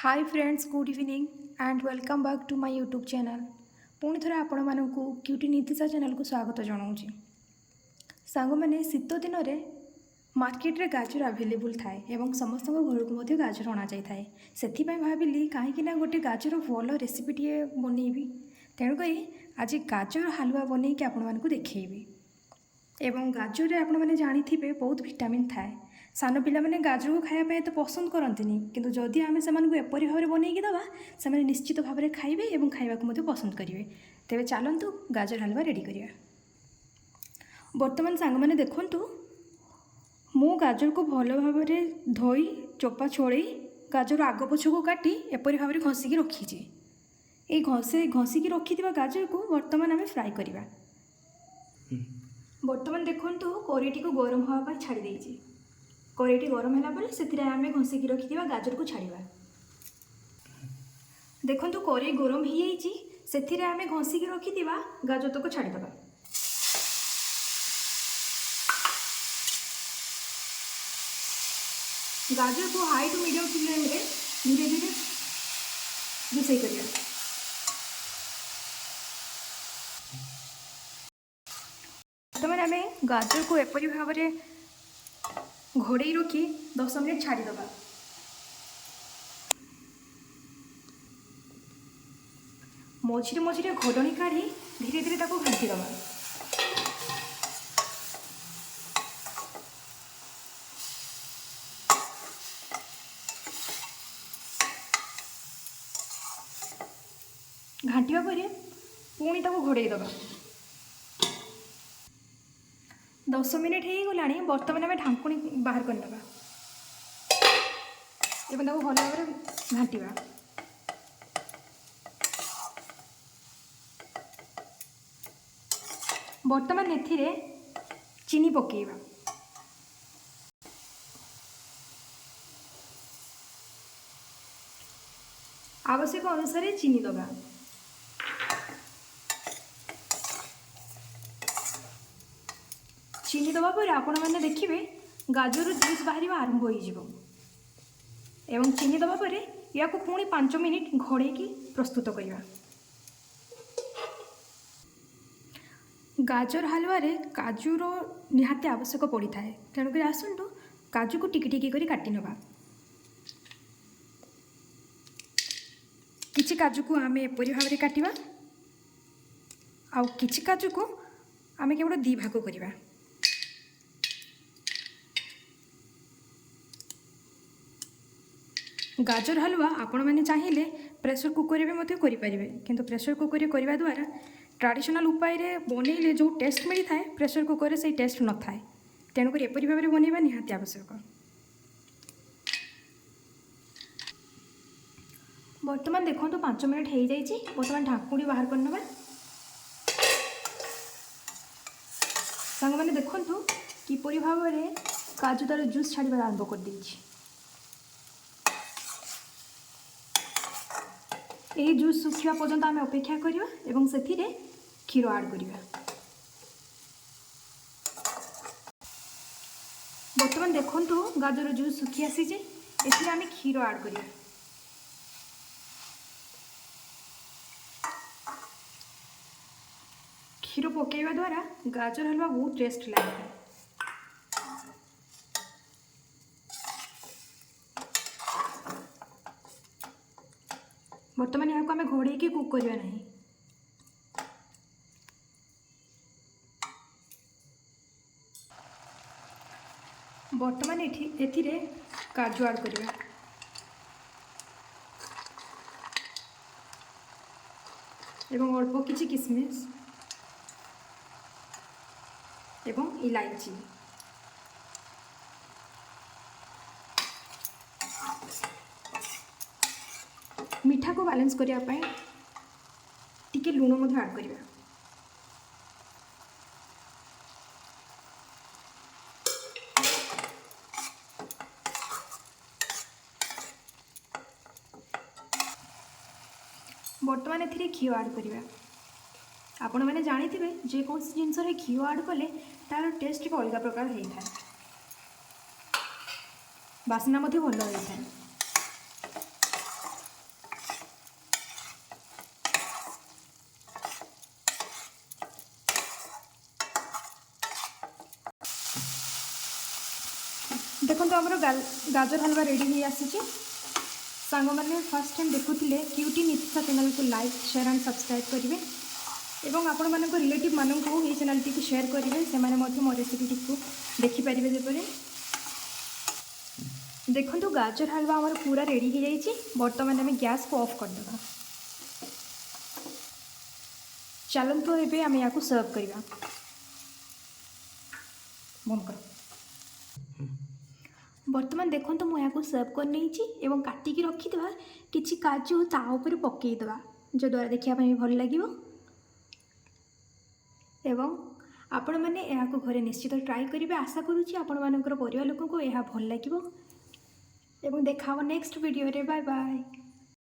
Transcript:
Hi friends, good evening and welcome back to my YouTube channel. पुणी थरे आपण मानकु cutie Nitisha channel को स्वागत जनाऊँगी। सांग मैंने शीत दिन में मार्केट रे गाजर अवेलेबल थाए एवं समस्त घर को मध्य गाजर अणा जाए से भाविली कहीं गोटे गाजर भल रेसिपी टे बनईबी। तेणुक आज गाजर हलवा बनई कि आपण मानकु देखैबी। एवं गाजर रे आपण माने जानिथिबे बहुत विटामिन थाए। सान पिला माने गाजर को खाया तो पसंद करंतिनी, किंतु जदि आमे सेमानकु एपरि भाबरे बनैकी दबा सेमाने निश्चित भाबरे खाइबे एवं खाइबाकु मते पसंद करिवे। तेबे चलंतु गाजर हलवा रेडी करिया। वर्तमान सांग माने देखंतु मु गाजर को भल भाबरे धोई चोपा छोड़े गाजर आग पछ को काटी एपरि भाबरे घसिकी रखीची। ए घसिकी रखिथिबा गाजर को वर्तमान आमे फ्राई करिवा। वर्तमान देखंतु करेटी को गरम हवा पर छाड़ी देइची। करेटी गरम होला पर सेतिरे आमे घसिकी रखिथिबा गाजर को छाड़िबा। देखंतु करेई गरम ही जाइची, सेतिरे आमे घसिकी रखिथिबा गाजर तक छाड़ी दबा। गाजर को हाई टू मीडियम फ्लेम रे धीरे धीरे रोसई करिया। बर्तमान आम गाजर को एपरी भाव में घोड़े रखी 10 मिनिट छाड़ीदबा। मझे मझे घोड़नी काढ़ी धीरे धीरे ताको घांटीदबा। घांटा पर पुणी ताको घोड़े दबा। 10 मिनिट हो गला। बर्तमान आम ढांकुणी बाहर करना एवं भल भाव घाटा। बर्तमान एथिरे चीनी पकेइबा। आवश्यक अनुसार चीनी दबा। चीनी दबा पर आपण मैंने देखिए गाजर जूस बाहर आरंभ हो। एवं चीनी दबा पर या पुणी 5 मिनिट घोड़े की प्रस्तुत करवा। गाजर हलवा रे काजूर निहाती आवश्यक पड़ी थाए। तेणुक आसतु काजू को टिकी टिकी करी काटी नबा। किछि काजू को आमे एपरि भाव में काटिबा आउ किछि काजू को आमे केवल 2 भाग करिबा। गाजर हलवा आपण मैंने चाहिए प्रेशर कुकर में मध्य करें, किंतु प्रेशर कुकर करने द्वारा ट्रेडिशनल उपाय बनइले जो टेस्ट मिली थाए प्रेशर कुकर से टेस्ट न थाए। तेणुक एपरी भाव में बनइबा निहाती आवश्यक। वर्तमान देखो 5 मिनिट हो जाइए। वर्तमान ढाकुणी बाहर करना। सांग मैंने देखु किपरि भाव में काजू तार जूस छाड़ा आरंभ कर देइछि। यही जूस सुखा पर्यंत आम अपेक्षा करवा एवं से क्षीर ऐड करवा। बर्तमान देखंतु गाजर जूस सुखी आसी आम क्षीर ऐड करवा। क्षीर पकेवा द्वारा गाजर हलवा बहुत टेस्ट लगे। बर्तमान यहाँ आम घोड़े की कुक करवा नहीं। बर्तमान एथिरे काजू ऐड करवा एवं अल्प किछि किशमिश एवं इलायची। मीठा को बैलेंस करने टिके लुण ऐड करवा। बर्तमान एथिरे घी ऐड करवा। आपण मैंने जानिथिबे जेको जिनस घी ऐड कले तार टेस्ट भी अलग प्रकार होता है, बासना भल होता है। देखो आमर गाजर हलवा रेडी हो आसी सांग मैंने फर्स्ट टाइम देखुले क्यूटी नीतिशा चैनल को लाइक शेयर एंड सब्सक्राइब करेंगे एवं आपण मान रिलेटिव मानक ये चैनल टी शेयर करेंगे से मो रेसिपी टी देखिपारे जपरी देखो गाजर हलवा आमर पूरा रेडी हो जाइए। बर्तमान आम गैस को ऑफ करदे चलतु एवं आम या सर्व करवा बंद कर बर्तमान देखो तो मुझे सर्व कर नहीं काटिकी रखीद कि काजू ताऊपर पकईदे जो द्वारा देखापी भल लगे एवं आपण मैंने घरे निश्चित ट्राई करेंगे आशा करुँच आपण मानकर परिवार लोक को यह भल लगे एवं देखा नेक्स्ट वीडियो रे बाय बाय।